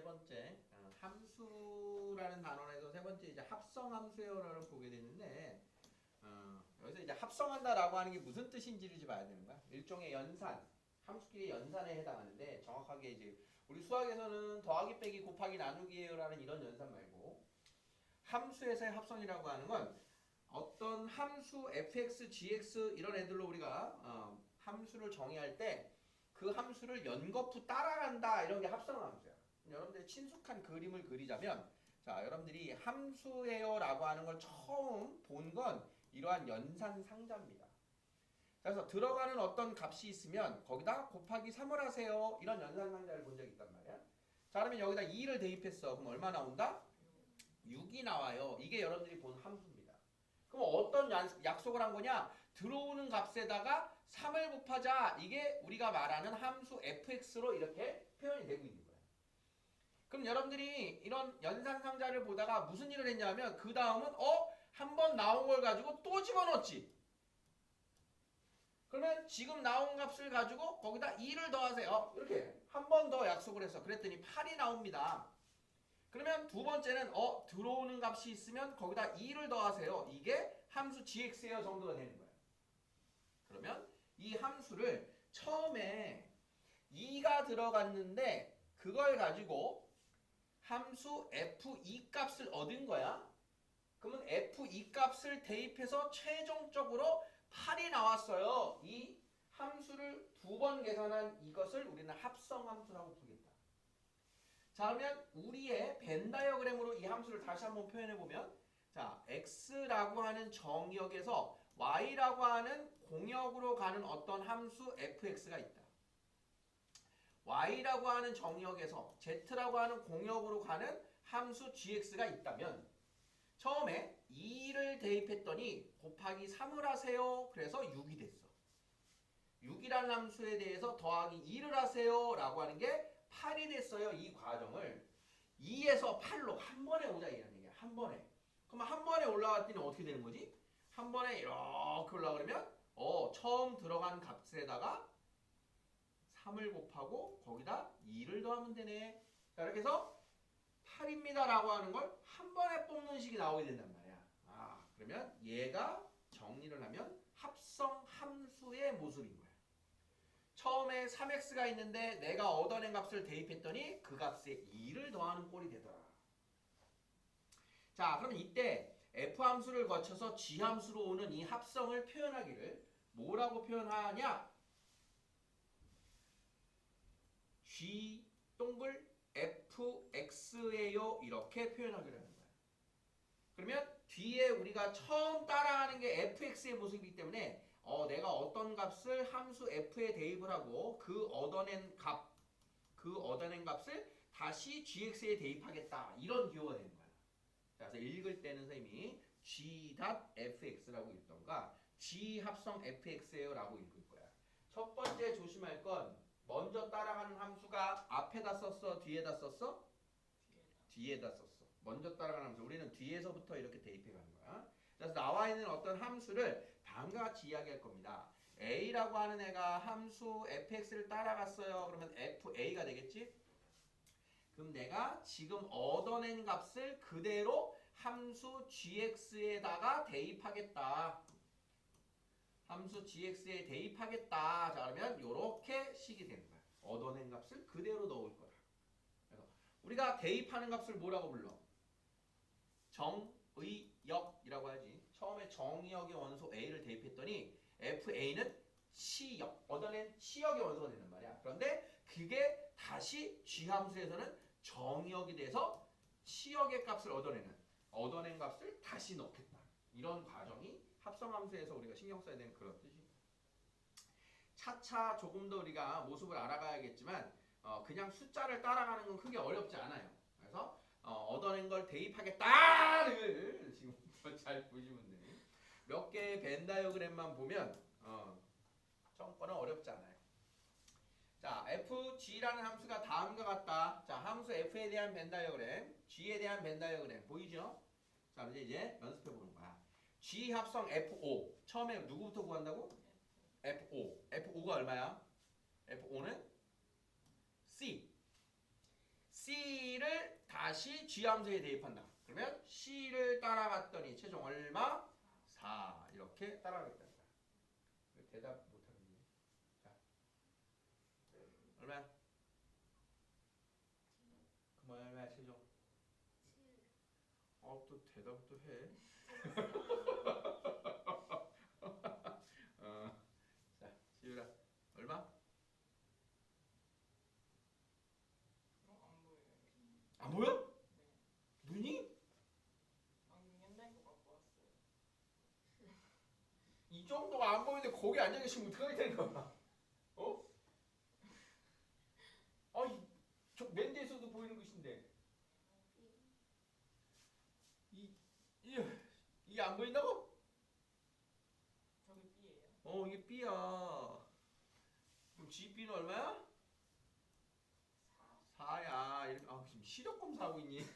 번째 함수라는 단원에서 세 번째 이제 합성함수요를 보게 되는데 여기서 이제 합성한다라고 하는 게 무슨 뜻인지를 이제 봐야 되는 거야. 일종의 연산, 함수끼리 연산에 해당하는데 정확하게 이제 우리 수학에서는 더하기 빼기 곱하기 나누기예요라는 이런 연산 말고 함수에서의 합성이라고 하는 건 어떤 함수 fx, gx 이런 애들로 우리가 함수를 정의할 때 그 함수를 연거푸 따라간다 이런 게 합성함수야. 여러분들이 친숙한 그림을 그리자면 자 여러분들이 함수예요라고 하는 걸 처음 본 건 이러한 연산 상자입니다. 그래서 들어가는 어떤 값이 있으면 거기다 곱하기 3을 하세요. 이런 연산 상자를 본 적이 있단 말이야. 자 그러면 여기다 2를 대입했어. 그럼 얼마 나온다? 6이 나와요. 이게 여러분들이 본 함수입니다. 그럼 어떤 약속을 한 거냐? 들어오는 값에다가 3을 곱하자. 이게 우리가 말하는 함수 fx로 이렇게 표현이 되고 있는 거야. 그럼 여러분들이 이런 연산 상자를 보다가 무슨 일을 했냐면 그 다음은 한 번 나온 걸 가지고 또 집어넣었지. 그러면 지금 나온 값을 가지고 거기다 2를 더하세요. 이렇게 한 번 더 약속을 해서 그랬더니 8이 나옵니다. 그러면 두 번째는 들어오는 값이 있으면 거기다 2를 더하세요. 이게 함수 gx예요 정도가 되는 거예요. 그러면 이 함수를 처음에 2가 들어갔는데 그걸 가지고 함수 f2 값을 얻은 거야. 그러면 f2 값을 대입해서 최종적으로 8이 나왔어요. 이 함수를 두 번 계산한 이것을 우리는 합성함수라고 부르겠다. 자 그러면 우리의 벤 다이어그램으로 이 함수를 다시 한번 표현해보면 자 x라고 하는 정역에서 y라고 하는 공역으로 가는 어떤 함수 fx가 있다. y라고 하는 정역에서 z라고 하는 공역으로 가는 함수 gx가 있다면 처음에 2를 대입했더니 곱하기 3을 하세요. 그래서 6이 됐어. 6이라는 함수에 대해서 더하기 2를 하세요. 라고 하는 게 8이 됐어요. 이 과정을 2에서 8로 한 번에 오자 이라는 얘기야. 한 번에. 그럼 한 번에 올라갔더니 어떻게 되는 거지? 한 번에 이렇게 올라가려면 처음 들어간 값에다가 3을 곱하고 거기다 2를 더하면 되네. 자 이렇게 해서 8입니다 라고 하는 걸 한 번에 뽑는 식이 나오게 된단 말이야. 그러면 얘가 정리를 하면 합성 함수의 모습인 거야. 처음에 3x가 있는데 내가 얻어낸 값을 대입했더니 그 값에 2를 더하는 꼴이 되더라. 자 그러면 이때 f함수를 거쳐서 g함수로 오는 이 합성을 표현하기를 뭐라고 표현하냐? g 동글 fx예요 이렇게 표현하기로 하는 거야. 그러면 뒤에 우리가 처음 따라하는 게 fx의 모습이기 때문에 내가 어떤 값을 함수 f에 대입을 하고 그 얻어낸 값을 다시 gx에 대입하겠다 이런 기호가 되는 거야. 그래서 읽을 때는 선생님이 g.fx라고 읽던가 g 합성 fx예요 라고 읽을 거야. 첫 번째 조심할 건 먼저 따라가는 함수가 앞에다 썼어? 뒤에다 썼어? 뒤에다 썼어. 먼저 따라가는 함수. 우리는 뒤에서부터 이렇게 대입해 가는 거야. 그래서 나와 있는 어떤 함수를 다음과 같이 이야기할 겁니다. a라고 하는 애가 함수 fx를 따라갔어요. 그러면 fa가 되겠지? 그럼 내가 지금 얻어낸 값을 그대로 함수 gx에다가 대입하겠다. 함수 gx에 대입하겠다. 자 그러면 이렇게 식이 되는 거야. 얻어낸 값을 그대로 넣을 거야. 그래서 우리가 대입하는 값을 뭐라고 불러? 정의역이라고 하지. 처음에 정의역의 원소 a를 대입했더니 fa는 치역, 얻어낸 치역의 원소가 되는 말이야. 그런데 그게 다시 g함수에서는 정의역이 돼서 치역의 값을 얻어낸 값을 다시 넣겠다. 이런 과정이 합성함수에서 우리가 신경 써야 되는 그런 뜻입니다. 차차 조금 더 우리가 모습을 알아가야겠지만 그냥 숫자를 따라가는 건 크게 어렵지 않아요. 그래서 얻어낸 걸 대입하겠다를 지금 잘 보시면 돼요. 몇 개의 벤 다이어그램만 보면 정권은 어렵지 않아요. 자, fg라는 함수가 다음과 같다. 자, 함수 f에 대한 벤 다이어그램, g에 대한 벤 다이어그램 보이죠? 자, 이제 연습해 보는 거야. g 합성 f5. 처음에 누구부터 구한다고? f5. f5가 얼마야? f5는 c. c를 다시 G 함수에 대입한다. 그러면 C를 따라갔더니 최종 얼마? 4 이렇게 따라가겠다. 대답 못하겠네. 자, 얼마야? 그만 얼마야 최종? 또 대답도 해. 자, 지우라 얼마? 안 보여? 눈이? 이 정도가 안 보이는데 거기 앉아 계시면 어떡하게 되는 거야? 어? 저 맨데에서도 보이는 것인데 이게 안 보인다고? 저기 B예요? 이게 B야. 그럼 GB는 얼마야? 4야. 이렇게 지금 시력 검사하고 있니?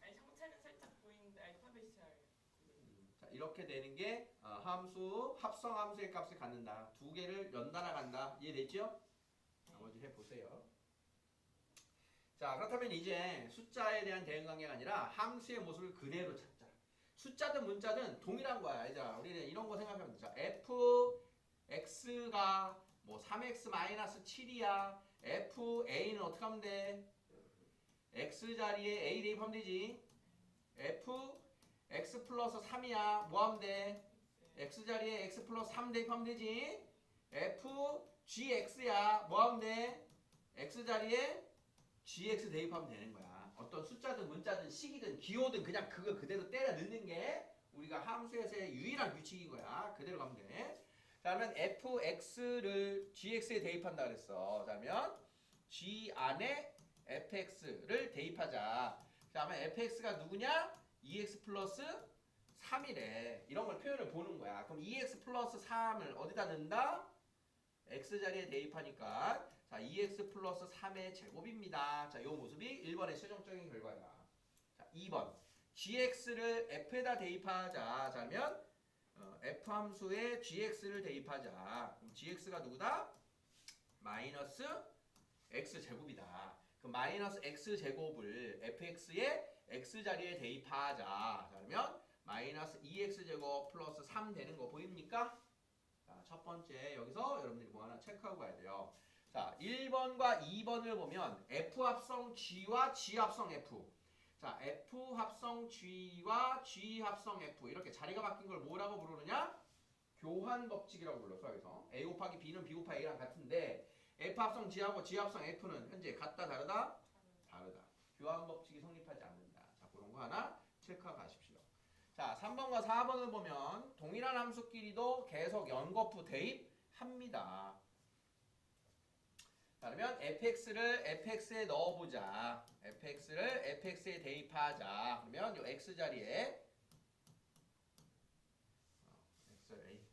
아니 형체는 살짝 보이는데 알파벳이 잘 자, 이렇게 되는 게 함수 합성 함수의 값을 갖는다. 두 개를 연달아 간다. 이해됐죠? 나머지 해보세요. 자, 그렇다면 이제 숫자에 대한 대응 관계가 아니라 함수의 모습을 그대로 찾자. 숫자든 문자든 동일한 거야. 얘들아, 우리는 이런 거 생각하면 되죠. fx가 뭐 3x-7이야. fa는 어떻게 하면 돼? x 자리에 a 대입하면 되지. x 플러스 3이야. 뭐 하면 돼? x 자리에 x 플러스 3 대입하면 되지. gx야. 뭐 하면 돼? x 자리에 gx 대입하면 되는 거야. 어떤 숫자든 문자든 식이든 기호든 그냥 그거 그대로 때려 넣는 게 우리가 함수에서의 유일한 규칙인 거야. 그대로 가면 돼. 자, 그러면 fx를 gx에 대입한다 그랬어. 자, 그러면 g 안에 fx를 대입하자. 자, 그러면 fx가 누구냐? 2x 플러스 3이래. 이런 걸 표현을 보는 거야. 그럼 2x 플러스 3을 어디다 넣는다? x 자리에 대입하니까 자, 2x 플러스 3의 제곱입니다. 자, 이 모습이 1번의 최종적인 결과야. 자, 2번 gx를 f에다 대입하자. 자, 그러면 f 함수에 gx를 대입하자. 그럼 gx가 누구다? 마이너스 x 제곱이다. 그럼 마이너스 x 제곱을 fx의 x 자리에 대입하자. 자, 그러면 마이너스 2x 제곱 플러스 3 되는 거 보입니까? 자, 첫 번째 여기서 여러분들이 뭐 하나 체크하고 가야 돼요. 자, 1번과 2번을 보면 F 합성 G와 G 합성 F. 자, F 합성 G와 G 합성 F 이렇게 자리가 바뀐 걸 뭐라고 부르느냐? 교환 법칙이라고 불러. 수학에서 A 곱하기 B는 B 곱하기 A랑 같은데 F 합성 G하고 G 합성 F는 현재 같다 다르다? 다르다. 교환 법칙이 성립하지 않는다. 자, 그런 거 하나 체크하고 가십시오. 자, 3번과 4번을 보면 동일한 함수끼리도 계속 연거푸 대입합니다. 자, 그러면 fx를 fx에 넣어보자. fx를 fx에 대입하자. 그러면 이 x 자리에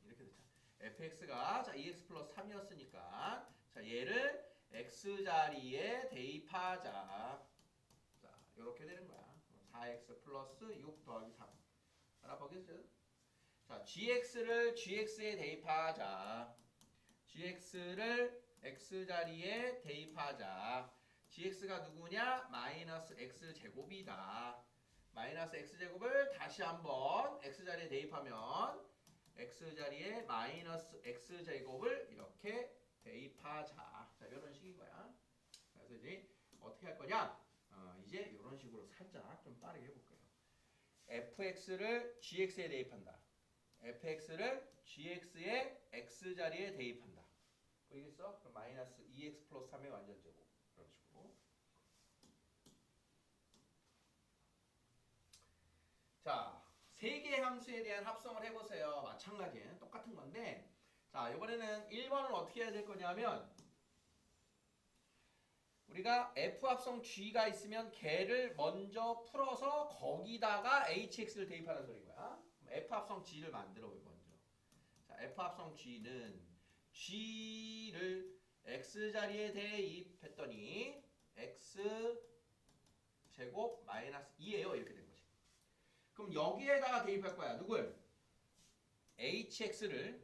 이렇게 되자. fx가 자 2x 플러스 3이었으니까 자 얘를 x 자리에 대입하자. 자, 이렇게 되는 거야. 4x 플러스 6 더하기 3. 알아보겠죠? 자, gx를 gx에 대입하자. gx를 x 자리에 대입하자. gx가 누구냐? 마이너스 x 제곱이다. 마이너스 x 제곱을 다시 한번 x 자리에 대입하면 x 자리에 마이너스 x 제곱을 이렇게 대입하자. 자, 이런 식인 거야. 그래서 이제 어떻게 할 거냐? 이제 이런 식으로 살짝 좀 빠르게 해볼게요. fx를 gx에 대입한다. fx를 gx의 x 자리에 대입한다. 보이겠어? 그럼 마이너스 2x 플러스 3의 완전제곱 이런 식으로. 자, 세 개의 함수에 대한 합성을 해보세요. 마찬가지에 똑같은 건데 자, 이번에는 1번은 어떻게 해야 될 거냐면 우리가 f 합성 g가 있으면 걔를 먼저 풀어서 거기다가 hx를 대입하는 소리인 거야. f 합성 g를 만들어요 먼저. 자, f 합성 g는 g를 x 자리에 대입했더니 x 제곱 마이너스 2예요. 이렇게 된 거지. 그럼 여기에다가 대입할 거야. 누굴? hx를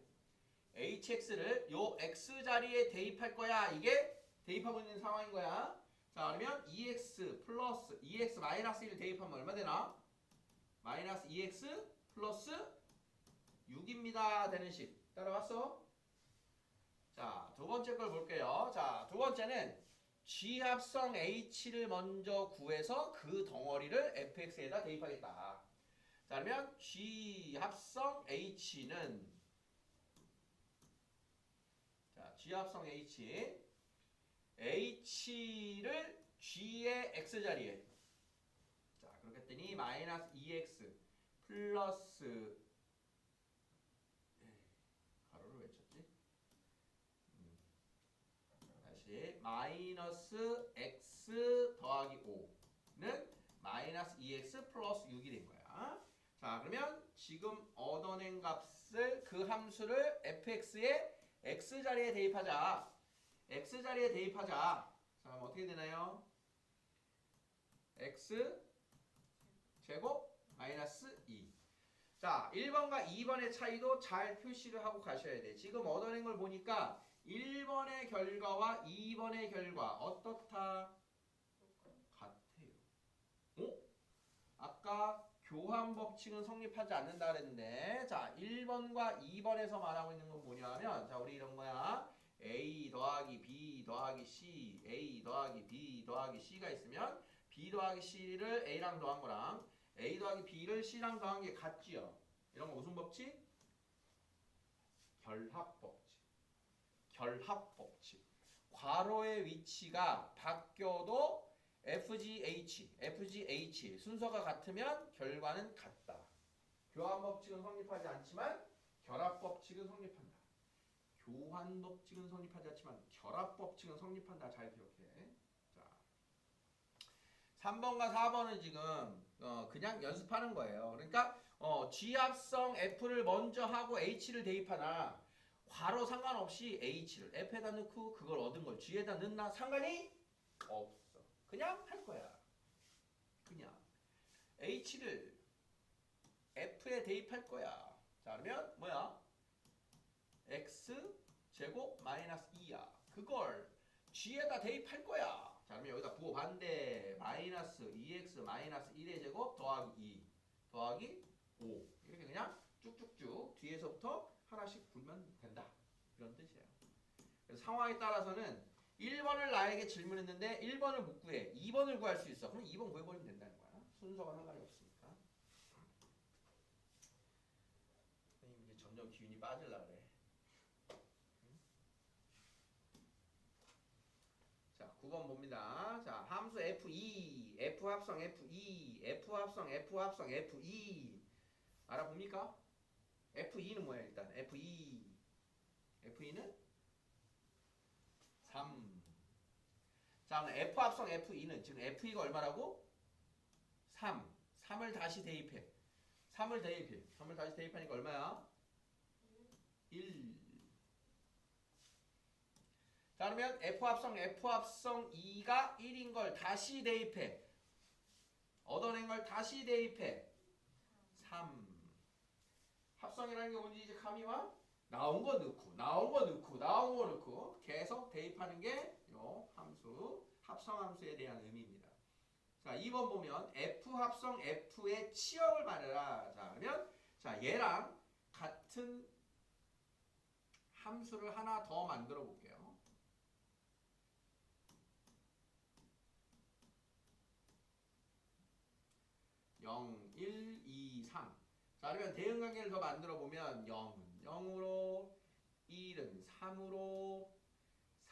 hx를 요 x 자리에 대입할 거야. 이게 대입하고 있는 상황인 거야. 자, 그러면 2x 플러스 2x 마이너스 1 대입하면 얼마 되나? 마이너스 2x 플러스 6입니다. 되는 식. 따라왔어? 자, 두 번째 걸 볼게요. 자, 두 번째는 G합성 H를 먼저 구해서 그 덩어리를 fx에다 대입하겠다. 자, 그러면 G합성 H는 자, G합성 H를 G의 X자리에 자, 그렇게 했더니 마이너스 2X 플러스 가로를 왜 쳤지? 다시 마이너스 X 더하기 5는 마이너스 2X 플러스 6이 된 거야. 자, 그러면 지금 얻어낸 값을 그 함수를 fx의 x자리에 대입하자. x자리에 대입하자. 자, 그럼 어떻게 되나요? x 제곱 마이너스 2. 자, 1번과 2번의 차이도 잘 표시를 하고 가셔야 돼. 지금 얻어낸 걸 보니까 1번의 결과와 2번의 결과 어떻다? 같아요. 어? 아까 교환 법칙은 성립하지 않는다 그랬는데, 자, 1번과 2번에서 말하고 있는 건 뭐냐면, 자, 우리 이런 거야. A 더하기 B 더하기 C, A 더하기 B 더하기 C가 있으면 B 더하기 C를 A랑 더한 거랑 A 더하기 B를 C랑 더한 게 같지요. 이런 거 무슨 법칙? 결합법칙. 결합법칙. 괄호의 위치가 바뀌어도 FGH 순서가 같으면 결과는 같다. 교환법칙은 성립하지 않지만 결합법칙은 성립한다. 교환법칙은 성립하지 않지만 결합법칙은 성립한다. 잘 기억해. 자, 3번과 4번은 지금 그냥 연습하는 거예요. 그러니까 G합성 F를 먼저 하고 H를 대입하나 괄호 상관없이 H를 F에다 넣고 그걸 얻은 걸 G에다 넣나 상관이 없어. 그냥 할 거야. 그냥 H를 F에 대입할 거야. 자, 그러면 뭐야? X 제곱 마이너스 2야. 그걸 G에다 대입할 거야. 자, 그러면 여기다 부호 반대 마이너스 2x 마이너스 1의 제곱 더하기 2 더하기 5 이렇게 그냥 쭉쭉쭉 뒤에서부터 하나씩 풀면 된다. 이런 뜻이에요. 그래서 상황에 따라서는 1번을 나에게 질문했는데 1번을 못 구해. 2번을 구할 수 있어. 그럼 2번 구해버리면 된다는 거야. 순서가 상관이 없으니까. 선생님 이제 점점 기운이 빠질라 그래. 자, 9번 봅니다. 자, 함수 F2, F 합성 F2, F 합성 F 합성 F2 알아봅니까? F2는 뭐야 일단? F2는 3. 자, 그럼 F 합성 F2는 지금 F2가 얼마라고? 3. 3을 다시 대입해. 3을 다시 대입하니까 얼마야? 1. 자, 그러면 F 합성 2가 1인 걸 다시 대입해. 얻어낸 걸 다시 대입해. 3. 합성이라는 게 뭔지 이제 감이 와? 나온 거 넣고 계속 대입하는 게 요 함수, 합성 함수에 대한 의미입니다. 자, 2번 보면 F 합성 F의 치역을 말해라. 자, 그러면 자, 얘랑 같은 함수를 하나 더 만들어 볼게요. 0, 1, 2, 3. 자, 그러면 대응관계를 더 만들어 보면 0은 0으로, 1은 3으로,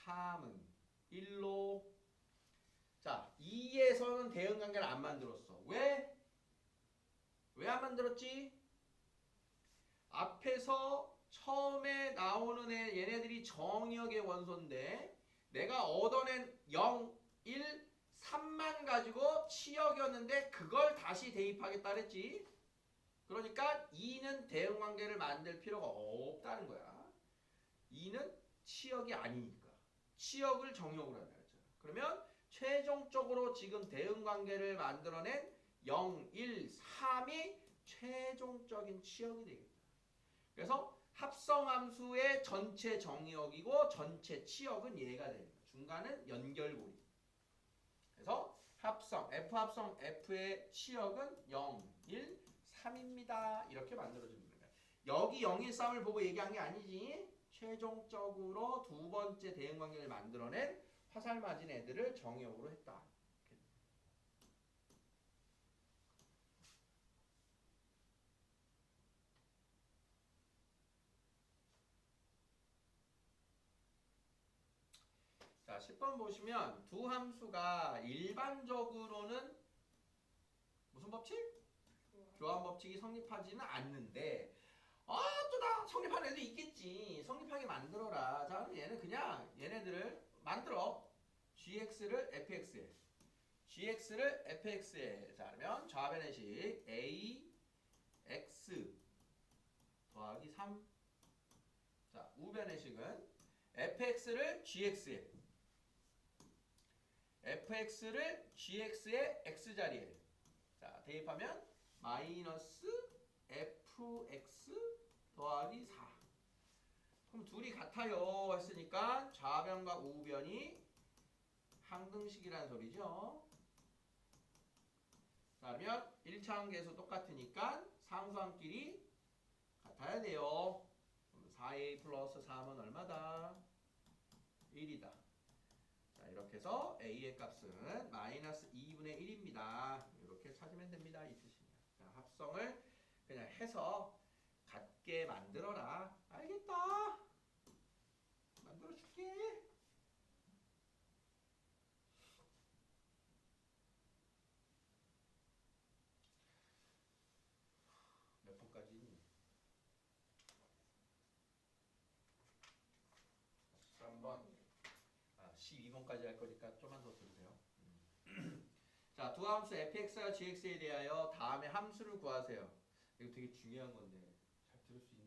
3은 1로. 자, 2에서는 대응관계를 안 만들었어. 왜? 왜 안 만들었지? 앞에서 처음에 나오는 얘네들이 정역의 원소인데 내가 얻어낸 0, 1, 3만 가지고 치역이었는데 그걸 다시 대입하겠다 그랬지. 그러니까 2는 대응관계를 만들 필요가 없다는 거야. 2는 치역이 아니니까. 치역을 정역으로 한다 그랬잖아. 그러면 최종적으로 지금 대응관계를 만들어낸 0, 1, 3이 최종적인 치역이 되겠다. 그래서 합성함수의 전체 정의역이고 전체 치역은 얘가 되는 거야. 중간은 연결고리. 그래서 합성, F합성 F의 치역은 0, 1, 3입니다. 이렇게 만들어주는 거야. 여기 0, 1, 3을 보고 얘기한 게 아니지. 최종적으로 두 번째 대응관계를 만들어낸 화살 맞은 애들을 정의역으로 했다. 자, 10번 보시면 두 함수가 일반적으로는 무슨 법칙? 교환 법칙이 성립하지는 않는데 또 다 성립하는 애도 있겠지. 성립하게 만들어라. 자, 그럼 얘는 그냥 얘네들을 만들어. gx를 fx에 gx를 fx에 자, 그러면 좌변의식 a x 더하기 3 자, 우변의식은 fx를 gx에 fx를 gx의 x자리에 자, 대입하면 마이너스 fx 더하기 4 그럼 둘이 같아요 했으니까 좌변과 우변이 항등식이라는 소리죠. 자, 그러면 1차원 계수 똑같으니까 상수함끼리 같아야 돼요. 그럼 4a 플러스 3은 얼마다? 1이다. 자, 이렇게 해서 a의 값은 마이너스 2분의 1입니다. 이렇게 찾으면 됩니다. 이 뜻입니다. 자, 합성을 그냥 해서 같게 만들어라. 알겠다. 만들어줄게. 몇 번까지 있니? 13번. 12번까지 할 거니까 좀만 더 들으세요. 자, 두 함수 fx와 gx에 대하여 다음에 함수를 구하세요. 이거 되게 중요한 건데 잘 들을 수 있나?